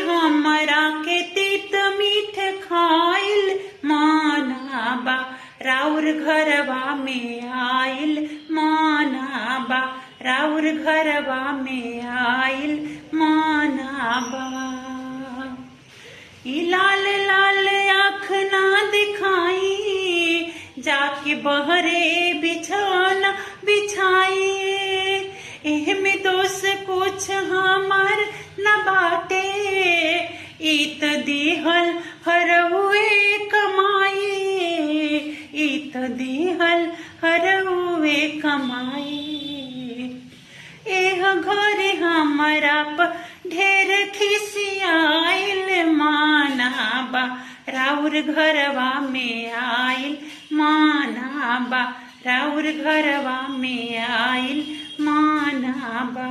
हमरा के तीत मीठ खाइल मानाबा राउर घरवा में आइल मानाबा राउर घरवा में आइल मानाबा। ई लाल लाल आँख ना दिखाई जाके बहरे बिछौना बिछाइए। एह में दोष कुछ हमार न बाटे इत दिहल हरउए कमाई इत दिहल हरउए कमाई। एह घरे हमारा पर ढेर खिसियाइल मानाबा राउर घरवा में आइल मानाबा राउर घरवा में आइल मानाबा।